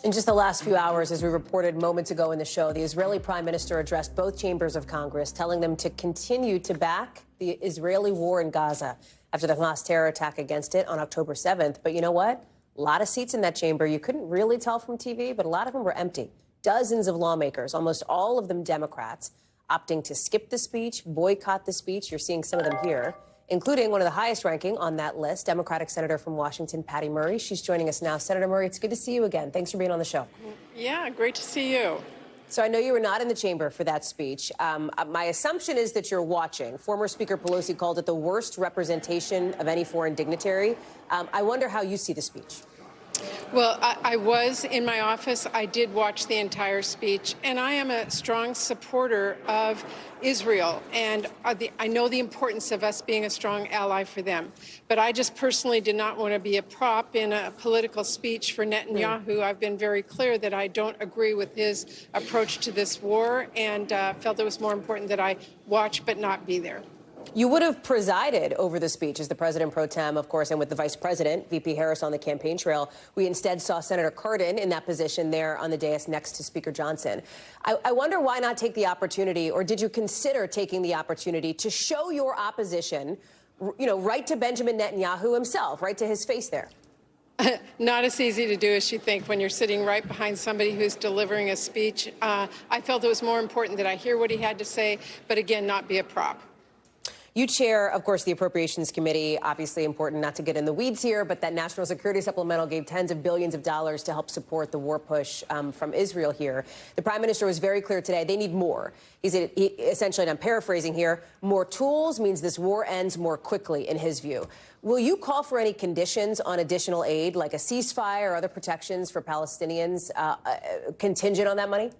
In just the last few hours, as we reported moments ago in the show, the Israeli prime minister addressed both chambers of Congress, telling them to continue to back the Israeli war in Gaza after the Hamas terror attack against it on October 7th. But you know what? A lot of seats in that chamber. You couldn't really tell from TV, but a lot of them were empty. Dozens of lawmakers, almost all of them Democrats, opting to skip the speech, boycott the speech. You're seeing some of them here, including one of the highest ranking on that list, Democratic Senator from Washington, Patty Murray. She's joining us now. Senator Murray, it's good to see you again. Thanks for being on the show. Yeah, great to see you. So I know you were not in the chamber for that speech. My assumption is that you're watching. Former Speaker Pelosi called it the worst representation of any foreign dignitary. I wonder how you see the speech. Well, I was in my office. I did watch the entire speech, and I am a strong supporter of Israel, and I know the importance of us being a strong ally for them. But I just personally did not want to be a prop in a political speech for Netanyahu. I've been very clear that I don't agree with his approach to this war, and felt it was more important that I watch but not be there. You would have presided over the speech as the president pro tem, of course, and with the vice president, VP Harris, on the campaign trail. We instead saw Senator Cardin in that position there on the dais next to Speaker Johnson. I wonder why not take the opportunity, or did you consider taking the opportunity to show your opposition, right to Benjamin Netanyahu himself, right to his face there? Not as easy to do as you think when you're sitting right behind somebody who's delivering a speech. I felt it was more important that I hear what he had to say, but again, not be a prop. You chair, of course, the Appropriations Committee. Obviously important not to get in the weeds here, but that national security supplemental gave tens of billions of dollars to help support the war push from Israel here. The prime minister was very clear today. They need more. He essentially, and I'm paraphrasing here, more tools means this war ends more quickly, in his view. Will you call for any conditions on additional aid, like a ceasefire or other protections for Palestinians, contingent on that money?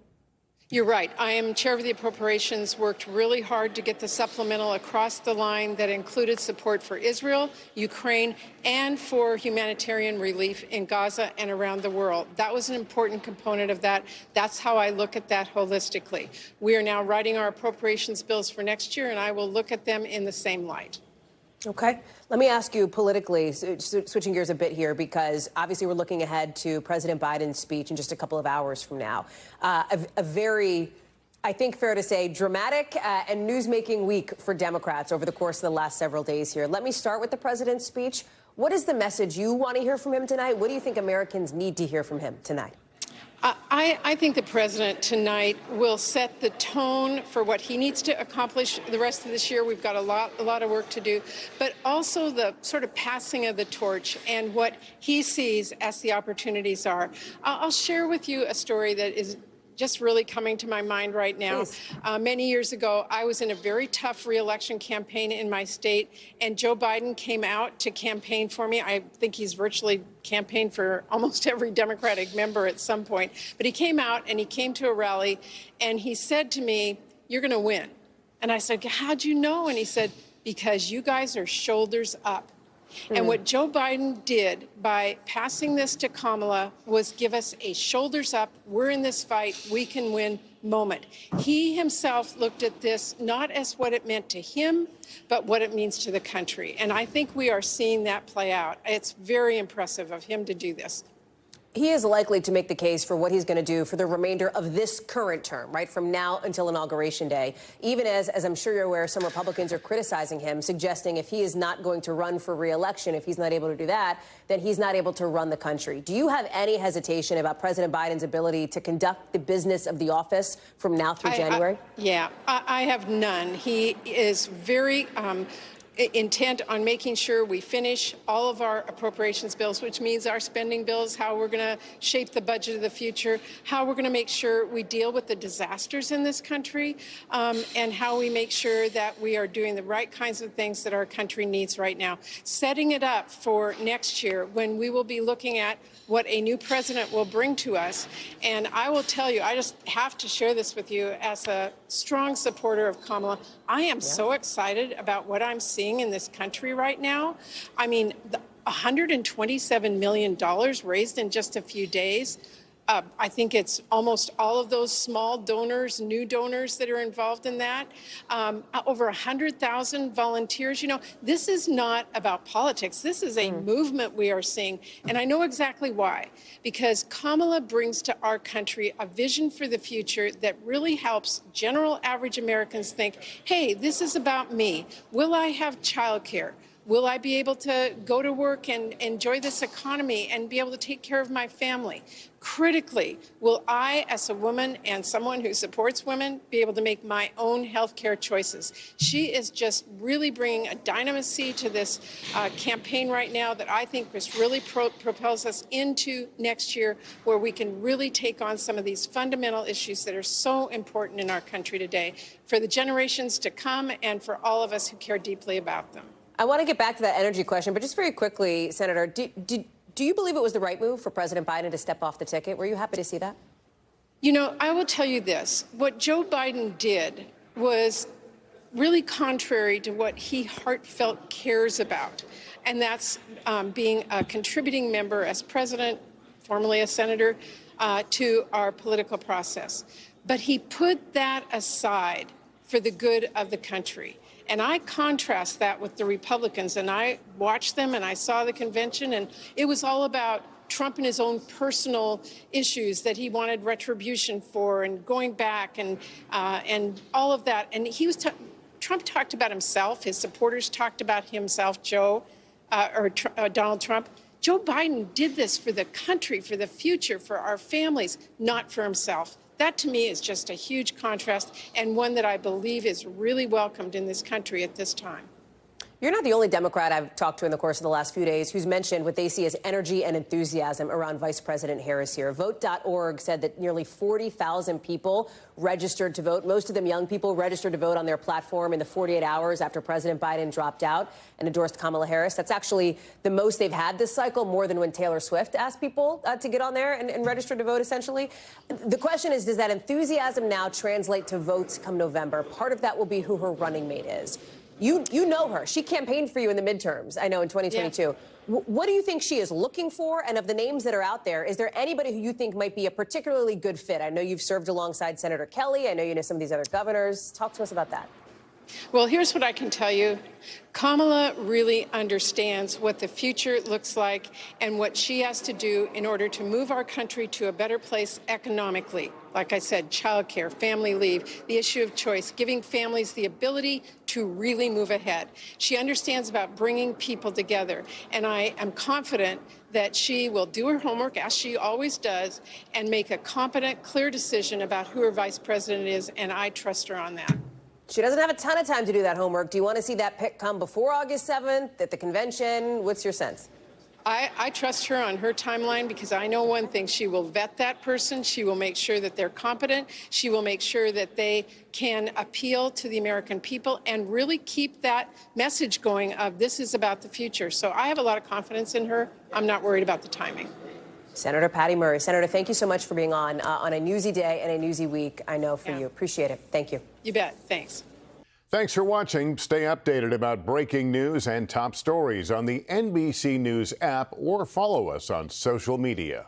You're right. I am chair of the Appropriations, worked really hard to get the supplemental across the line that included support for Israel, Ukraine, and for humanitarian relief in Gaza and around the world. That was an important component of that. That's how I look at that holistically. We are now writing our appropriations bills for next year, and I will look at them in the same light. Okay. Let me ask you politically, switching gears a bit here, because obviously we're looking ahead to President Biden's speech in just a couple of hours from now. A very, I think, fair to say, dramatic and newsmaking week for Democrats over the course of the last several days here. Let me start with the president's speech. What is the message you want to hear from him tonight? What do you think Americans need to hear from him tonight? I think the president tonight will set the tone for what he needs to accomplish the rest of this year. We've got a lot of work to do, but also the sort of passing of the torch and what he sees as the opportunities are. I'll share with you a story that is just really coming to my mind right now. Many years ago, I was in a very tough re-election campaign in my state, and Joe Biden came out to campaign for me. I think he's virtually campaigned for almost every Democratic member at some point. But he came out, and he came to a rally, and he said to me, "You're going to win." And I said, "How'd you know?" And he said, "Because you guys are shoulders up." And what Joe Biden did by passing this to Kamala was give us a shoulders up, we're in this fight, we can win moment. He himself looked at this not as what it meant to him, but what it means to the country. And I think we are seeing that play out. It's very impressive of him to do this. He is likely to make the case for what he's going to do for the remainder of this current term, right, from now until Inauguration Day, even as I'm sure you're aware, some Republicans are criticizing him, suggesting if he is not going to run for re-election, if he's not able to do that, then he's not able to run the country. Do you have any hesitation about President Biden's ability to conduct the business of the office from now through January? I have none. He is very intent on making sure we finish all of our appropriations bills, which means our spending bills, how we're going to shape the budget of the future, how we're going to make sure we deal with the disasters in this country, and how we make sure that we are doing the right kinds of things that our country needs right now. Setting it up for next year when we will be looking at what a new president will bring to us. And I will tell you, I just have to share this with you as a strong supporter of Kamala. I am so excited about what I'm seeing in this country right now. I mean, $127 million raised in just a few days. I think it's almost all of those small donors, new donors that are involved in that. Over 100,000 volunteers. You know, this is not about politics. This is a movement we are seeing. And I know exactly why. Because Kamala brings to our country a vision for the future that really helps general average Americans think, hey, this is about me. Will I have childcare? Will I be able to go to work and enjoy this economy and be able to take care of my family? Critically, will I, as a woman and someone who supports women, be able to make my own health care choices? She is just really bringing a dynamism to this campaign right now that I think just really propels us into next year, where we can really take on some of these fundamental issues that are so important in our country today for the generations to come and for all of us who care deeply about them. I want to get back to that energy question, but just very quickly, Senator, do you believe it was the right move for President Biden to step off the ticket? Were you happy to see that? You know, I will tell you this. What Joe Biden did was really contrary to what he heartfelt cares about, and that's being a contributing member as president, formerly a senator, to our political process. But he put that aside for the good of the country. And I contrast that with the Republicans, and I watched them and I saw the convention, and it was all about Trump and his own personal issues that he wanted retribution for, and going back and all of that. And Trump talked about himself. His supporters talked about himself, Donald Trump. Joe Biden did this for the country, for the future, for our families, not for himself. That, to me, is just a huge contrast, and one that I believe is really welcomed in this country at this time. You're not the only Democrat I've talked to in the course of the last few days who's mentioned what they see as energy and enthusiasm around Vice President Harris here. Vote.org said that nearly 40,000 people registered to vote. Most of them young people registered to vote on their platform in the 48 hours after President Biden dropped out and endorsed Kamala Harris. That's actually the most they've had this cycle, more than when Taylor Swift asked people to get on there and register to vote, essentially. The question is, does that enthusiasm now translate to votes come November? Part of that will be who her running mate is. You know her. She campaigned for you in the midterms, I know, in 2022. Yeah. What do you think she is looking for? And of the names that are out there, is there anybody who you think might be a particularly good fit? I know you've served alongside Senator Kelly. I know you know some of these other governors. Talk to us about that. Well, here's what I can tell you. Kamala really understands what the future looks like and what she has to do in order to move our country to a better place economically. Like I said, childcare, family leave, the issue of choice, giving families the ability to really move ahead. She understands about bringing people together, and I am confident that she will do her homework, as she always does, and make a competent, clear decision about who her vice president is, and I trust her on that. She doesn't have a ton of time to do that homework. Do you want to see that pick come before August 7th at the convention? What's your sense? I trust her on her timeline, because I know one thing. She will vet that person. She will make sure that they're competent. She will make sure that they can appeal to the American people and really keep that message going of this is about the future. So I have a lot of confidence in her. I'm not worried about the timing. Senator Patty Murray. Senator, thank you so much for being on a newsy day and a newsy week, I know, for you. Appreciate it. Thank you. You bet. Thanks. Thanks for watching. Stay updated about breaking news and top stories on the NBC News app, or follow us on social media.